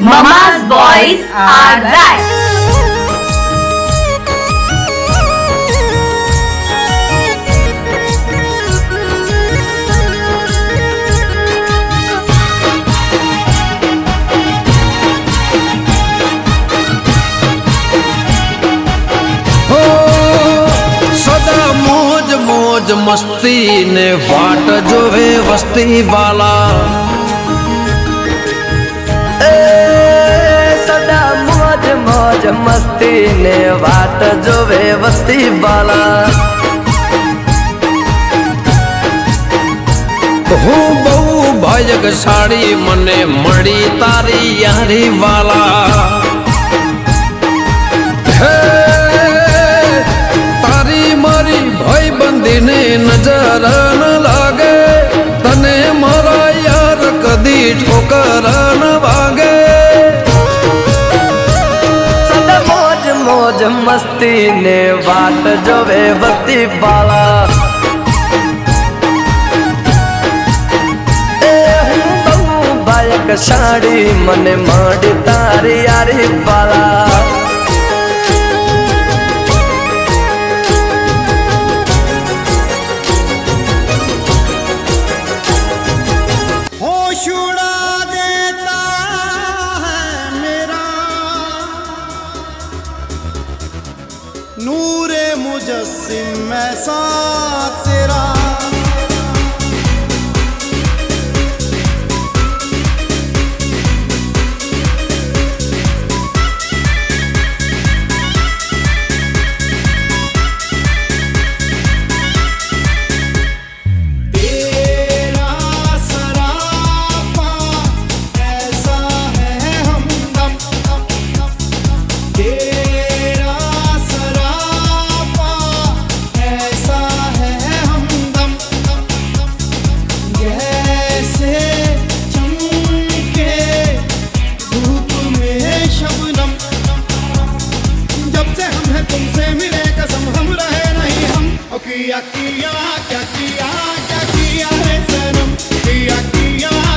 Mama's boys are right. मौज मस्ती ने वाट जोवे वस्ती वाला सदा मौज मौज मस्ती ने वाट जोवे वस्ती वाला हूँ बहु भाग्यशाળી મને મળી તારી યારી વાલા બંધીને નજર ન લાગે તને મારા યાર કદી ઠોકર ન વાગે સદા મોજ મોજ મસ્તી ને વાટ જોવે વસ્તી વાળા બહુ ભાગ્યશાળી મને મળી તારી યારી વાળા नूरे मुजस्सिम में साथ तेरा किया किया क्या किया क्या किया रे सनम किया किया